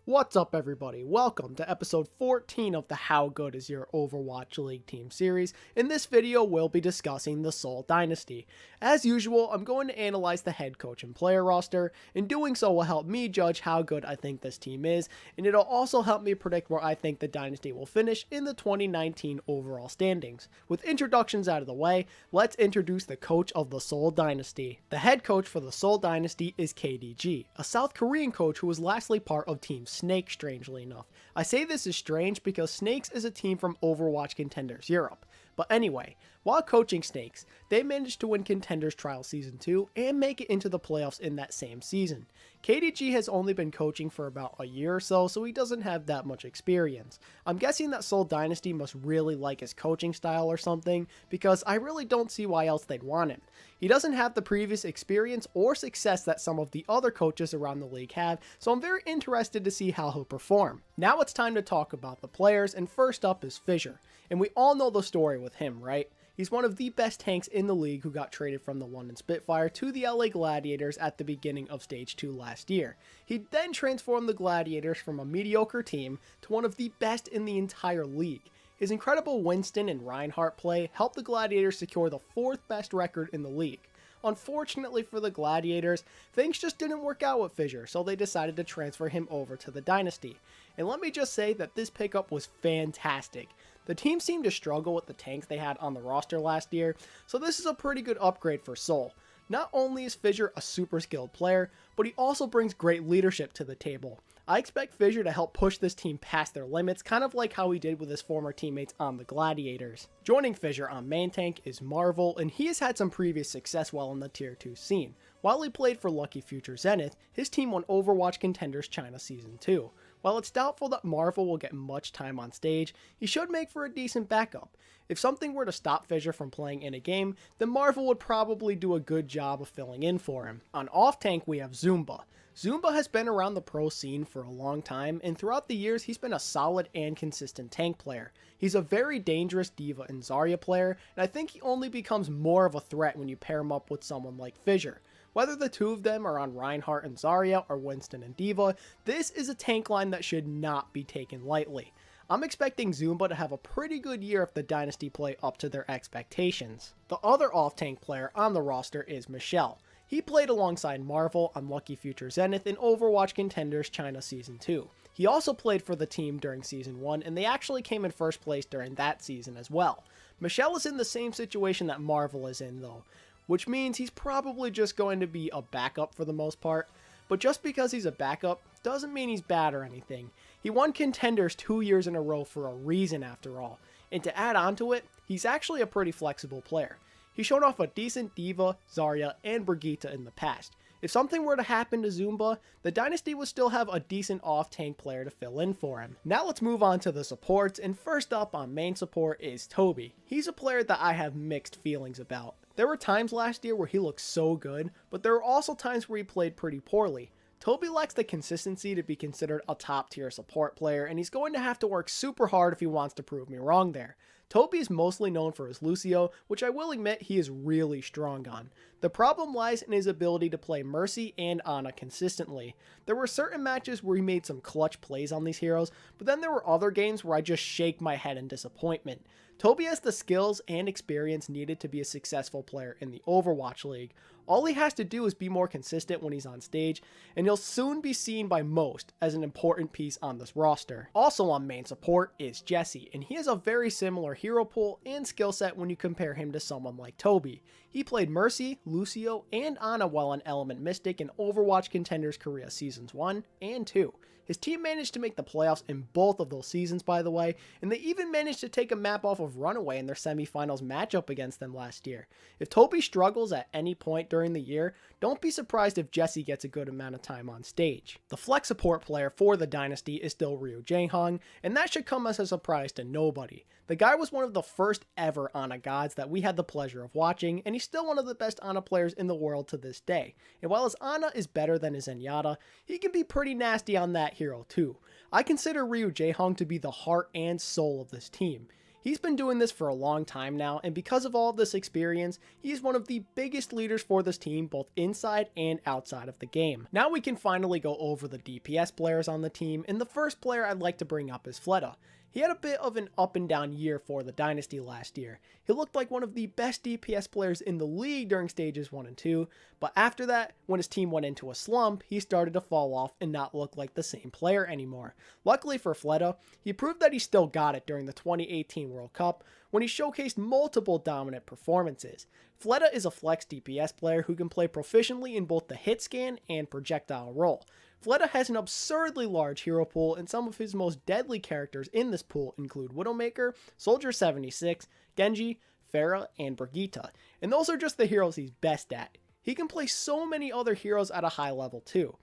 What's up, everybody? Welcome to episode 14 of the How Good Is Your Overwatch League Team series. In this video, we'll be discussing the Seoul Dynasty. As usual, I'm going to analyze the head coach and player roster, and doing so will help me judge how good I think this team is, and it'll also help me predict where I think the Dynasty will finish in the 2019 overall standings. With introductions out of the way, let's introduce the coach of the Seoul Dynasty. The head coach for the Seoul Dynasty is KDG, a South Korean coach who was lastly part of Team Snake, strangely enough. I say this is strange because Snakes is a team from Overwatch Contenders Europe. But anyway, while coaching Snakes, they managed to win Contenders Trial Season 2 and make it into the playoffs in that same season. KDG has only been coaching for about a year or so he doesn't have that much experience. I'm guessing that Seoul Dynasty must really like his coaching style or something, because I really don't see why else they'd want him. He doesn't have the previous experience or success that some of the other coaches around the league have, so I'm very interested to see how he'll perform. Now it's time to talk about the players, and first up is Fissure. And we all know the story with him, right? He's one of the best tanks in the league who got traded from the London Spitfire to the LA Gladiators at the beginning of Stage 2 last year. He then transformed the Gladiators from a mediocre team to one of the best in the entire league. His incredible Winston and Reinhardt play helped the Gladiators secure the 4th best record in the league. Unfortunately for the Gladiators, things just didn't work out with Fissure, so they decided to transfer him over to the Dynasty. And let me just say that this pickup was fantastic. The team seemed to struggle with the tanks they had on the roster last year, so this is a pretty good upgrade for Seoul. Not only is Fissure a super skilled player, but he also brings great leadership to the table. I expect Fissure to help push this team past their limits, kind of like how he did with his former teammates on the Gladiators. Joining Fissure on main tank is Marvel, and he has had some previous success while in the Tier 2 scene. While he played for Lucky Future Zenith, his team won Overwatch Contenders China Season 2. While it's doubtful that Marvel will get much time on stage, he should make for a decent backup. If something were to stop Fissure from playing in a game, then Marvel would probably do a good job of filling in for him. On Offtank, we have Zumba. Zumba has been around the pro scene for a long time, and throughout the years he's been a solid and consistent tank player. He's a very dangerous D.Va and Zarya player, and I think he only becomes more of a threat when you pair him up with someone like Fissure. Whether the two of them are on Reinhardt and Zarya or Winston and D.Va, this is a tank line that should not be taken lightly. I'm expecting Zumba to have a pretty good year if the Dynasty play up to their expectations. The other off-tank player on the roster is Michelle. He played alongside Marvel on Lucky Future Zenith in Overwatch Contenders China Season 2. He also played for the team during Season 1, and they actually came in first place during that season as well. Michelle is in the same situation that Marvel is in though, which means he's probably just going to be a backup for the most part. But just because he's a backup doesn't mean he's bad or anything. He won Contenders 2 years in a row for a reason after all. And to add on to it, he's actually a pretty flexible player. He showed off a decent D.Va, Zarya, and Brigitte in the past. If something were to happen to Zumba, the Dynasty would still have a decent off-tank player to fill in for him. Now let's move on to the supports, and first up on main support is Toby. He's a player that I have mixed feelings about. There were times last year where he looked so good, but there were also times where he played pretty poorly. Toby lacks the consistency to be considered a top tier support player, and he's going to have to work super hard if he wants to prove me wrong there. Toby is mostly known for his Lucio, which I will admit he is really strong on. The problem lies in his ability to play Mercy and Ana consistently. There were certain matches where he made some clutch plays on these heroes, but then there were other games where I just shake my head in disappointment. Toby has the skills and experience needed to be a successful player in the Overwatch League. All he has to do is be more consistent when he's on stage, and he'll soon be seen by most as an important piece on this roster. Also on main support is Jesse, and he has a very similar hero pool and skill set when you compare him to someone like Toby. He played Mercy, Lucio, and Ana while on Element Mystic in Overwatch Contenders Korea Seasons 1 and 2. His team managed to make the playoffs in both of those seasons, by the way, and they even managed to take a map off of Runaway in their semifinals matchup against them last year. If Toby struggles at any point during the year, don't be surprised if Jesse gets a good amount of time on stage. The flex support player for the Dynasty is still Ryu Jaehong, and that should come as a surprise to nobody. The guy was one of the first ever Ana gods that we had the pleasure of watching, and he's still one of the best Ana players in the world to this day. And while his Ana is better than his Zenyatta, he can be pretty nasty on that hero too. I consider Ryu Jaehong to be the heart and soul of this team. He's been doing this for a long time now, and because of all of this experience, he's one of the biggest leaders for this team both inside and outside of the game. Now we can finally go over the DPS players on the team, and the first player I'd like to bring up is Fleta. He had a bit of an up and down year for the Dynasty last year. He looked like one of the best DPS players in the league during stages 1 and 2, but after that, when his team went into a slump, he started to fall off and not look like the same player anymore. Luckily for Fleta, he proved that he still got it during the 2018 World Cup when he showcased multiple dominant performances. Fleta is a flex DPS player who can play proficiently in both the hit scan and projectile role. Fleta has an absurdly large hero pool, and some of his most deadly characters in this pool include Widowmaker, Soldier 76, Genji, Pharah, and Brigitte, and those are just the heroes he's best at. He can play so many other heroes at a high level too.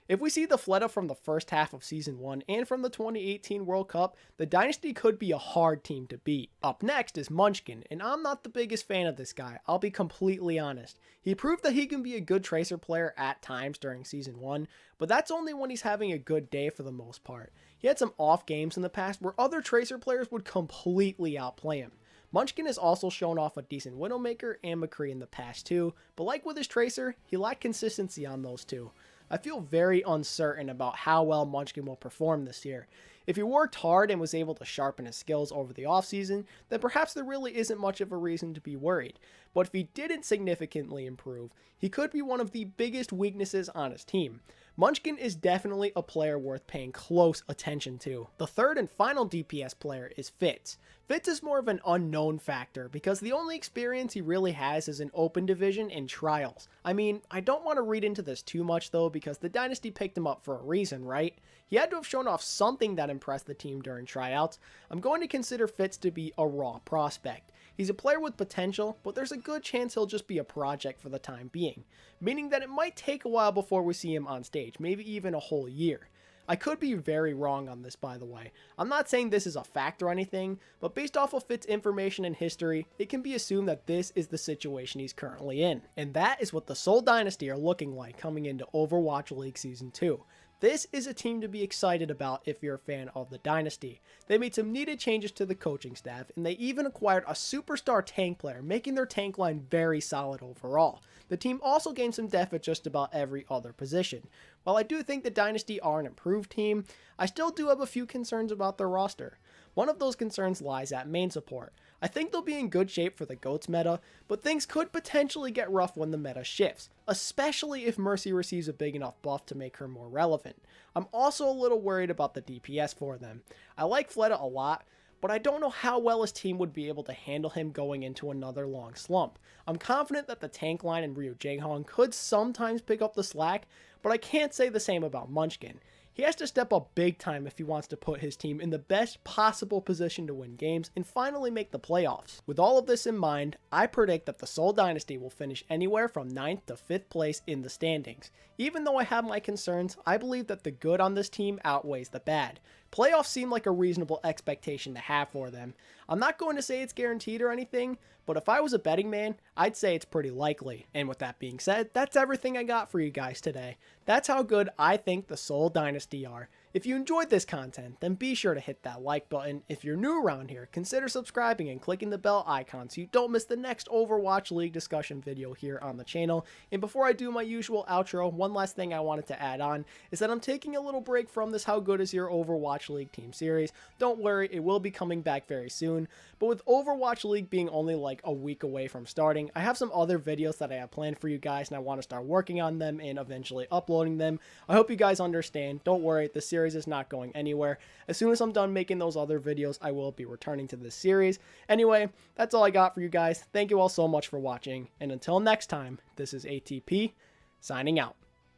If we see the Fleta from the first half of Season 1 and from the 2018 World Cup, the Dynasty could be a hard team to beat. Up next is Munchkin, and I'm not the biggest fan of this guy, I'll be completely honest. He proved that he can be a good Tracer player at times during Season 1, but that's only when he's having a good day for the most part. He had some off games in the past where other Tracer players would completely outplay him. Munchkin has also shown off a decent Widowmaker and McCree in the past too, but like with his Tracer, he lacked consistency on those two. I feel very uncertain about how well Munchkin will perform this year. If he worked hard and was able to sharpen his skills over the offseason, then perhaps there really isn't much of a reason to be worried. But if he didn't significantly improve, he could be one of the biggest weaknesses on his team. Munchkin is definitely a player worth paying close attention to. The third and final DPS player is Fitz. Fitz is more of an unknown factor because the only experience he really has is in open division and trials. I mean, I don't want to read into this too much though because the Dynasty picked him up for a reason, right? He had to have shown off something that impressed the team during tryouts. I'm going to consider Fitz to be a raw prospect. He's a player with potential, but there's a good chance he'll just be a project for the time being, meaning that it might take a while before we see him on stage, maybe even a whole year. I could be very wrong on this, by the way. I'm not saying this is a fact or anything, but based off of Fitz information and history, it can be assumed that this is the situation he's currently in. And that is what the Seoul Dynasty are looking like coming into Overwatch League Season 2. This is a team to be excited about if you're a fan of the Dynasty. They made some needed changes to the coaching staff, and they even acquired a superstar tank player, making their tank line very solid overall. The team also gained some depth at just about every other position. While I do think the Dynasty are an improved team, I still do have a few concerns about their roster. One of those concerns lies at main support. I think they'll be in good shape for the GOATS meta, but things could potentially get rough when the meta shifts, especially if Mercy receives a big enough buff to make her more relevant. I'm also a little worried about the DPS for them. I like Fleta a lot, but I don't know how well his team would be able to handle him going into another long slump. I'm confident that the tank line and Ryu Jaehong could sometimes pick up the slack, but I can't say the same about Munchkin. He has to step up big time if he wants to put his team in the best possible position to win games and finally make the playoffs. With all of this in mind, I predict that the Seoul Dynasty will finish anywhere from 9th to 5th place in the standings. Even though I have my concerns, I believe that the good on this team outweighs the bad. Playoffs seem like a reasonable expectation to have for them. I'm not going to say it's guaranteed or anything, but if I was a betting man, I'd say it's pretty likely. And with that being said, that's everything I got for you guys today. That's how good I think the Seoul Dynasty are. If you enjoyed this content, then be sure to hit that like button. If you're new around here, consider subscribing and clicking the bell icon so you don't miss the next Overwatch League discussion video here on the channel. And before I do my usual outro, one last thing I wanted to add on is that I'm taking a little break from this How Good Is Your Overwatch League team series. Don't worry, it will be coming back very soon. But with Overwatch League being only like a week away from starting, I have some other videos that I have planned for you guys and I want to start working on them and eventually uploading them. I hope you guys understand. Don't worry, the series is not going anywhere. As soon as I'm done making those other videos, I will be returning to this series. Anyway, that's all I got for you guys. Thank you all so much for watching, and until next time, this is ATP, signing out.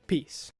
Peace.